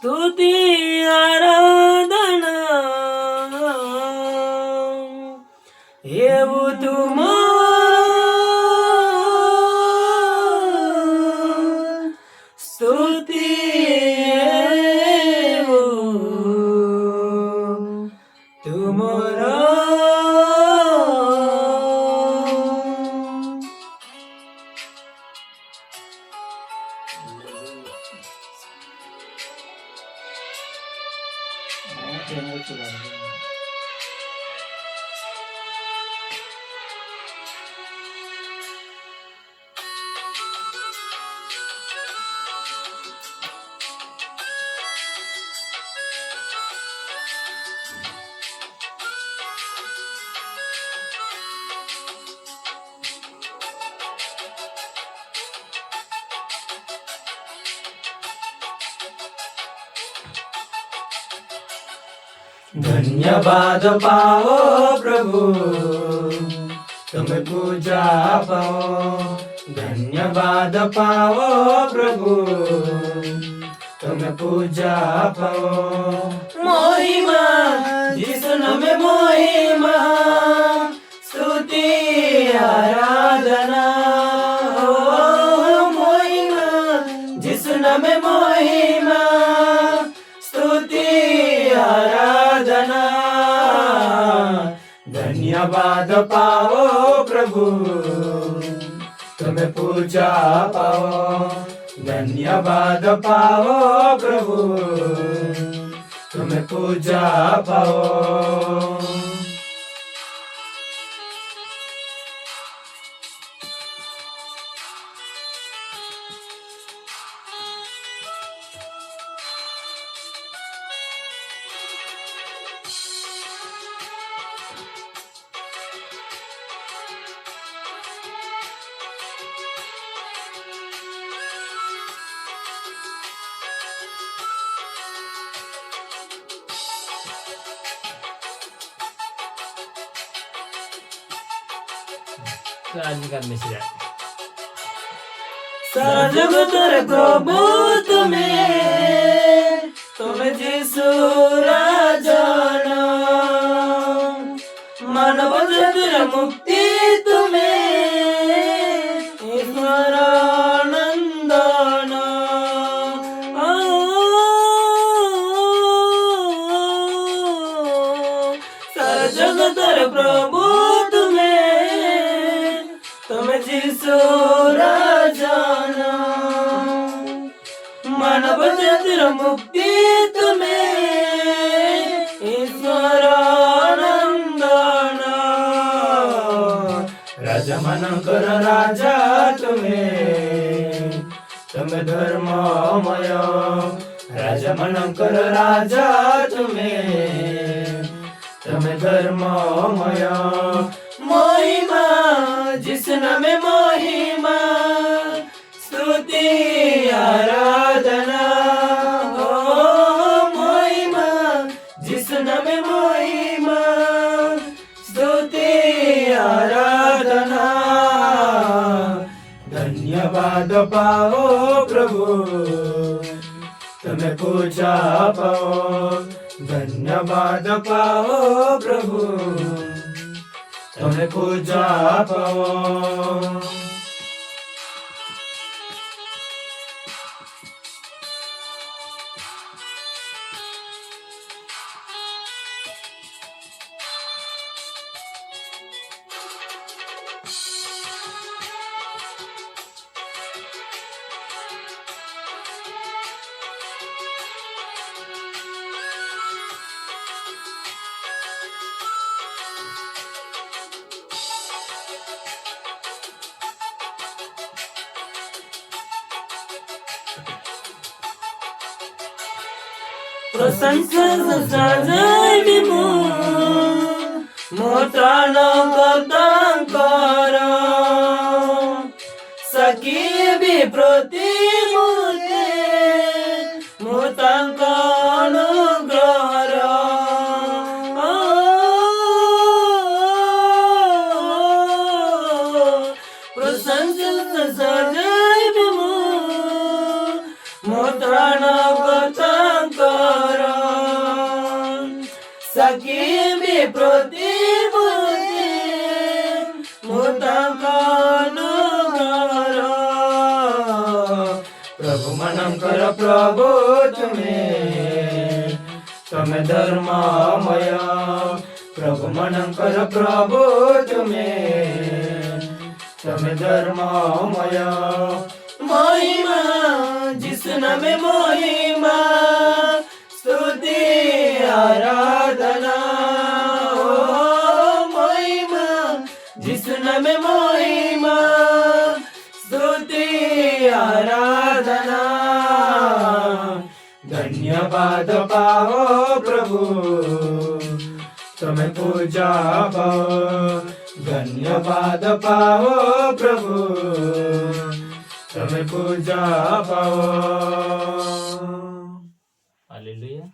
स्तुति आराधना એવું તુમારું स्तुति એવું તુમારું धन्यवाद पाओ प्रभु तुम्हें पूजा पाओ धन्यवाद पाओ प्रभु तुम्हें पूजा पाओ महिमा जिसु नाम महिमा स्तुति आराधना हो महिमा जिसु नाम महिमा स्तुति आराधना धन्यवाद पाओ प्रभु तुम्हें पूजा पाओ धन्यवाद पाओ प्रभु तुम्हें पूजा पाओ सारा जगतर प्रभु तुम्हें जिसु राजाना मानव जगत मुक्ति तुम्हें ईश्वरानंदना सारा जगतर प्रभु तुम्हें जिसु राजाना मानव जगत मुक्ति तुम्हें ईश्वरानंदना राजा मनकर राजा तुम्हें धर्ममय राजा मनकर राजा तुम्हें धर्ममय महिमा जिस नाम महिमा स्तुति आराधना हो महिमा जिस नाम महिमा स्तुति आराधना धन्यवाद पाओ प्रभु तुम्हें पूजा पाओ धन्यवाद पाओ प्रभु तुम्हें पूजा पाओ प्रशंसा सजाइबिमु मोत्रान कतांकर सकिबि प्रतिमुते मोतांकन ग्रहर प्रशंसा सजाइबिमु मोत्रान कतांकर सखी भी प्रतिमूर्ति मुतकानुगार प्रभु मनंकर प्रभु तुम्हें धर्मामय प्रभु मनंकर प्रभु तुम्हें धर्मामय महिमा जिसना में महिमा स्तुति आराधना ओ महिमा जिसना में महिमा स्तुति आराधना धन्यवाद पाओ प्रभु तुम्हें पूजा पाओ धन्यवाद पाओ प्रभु तुम्हें पूजा पाओ Hallelujah.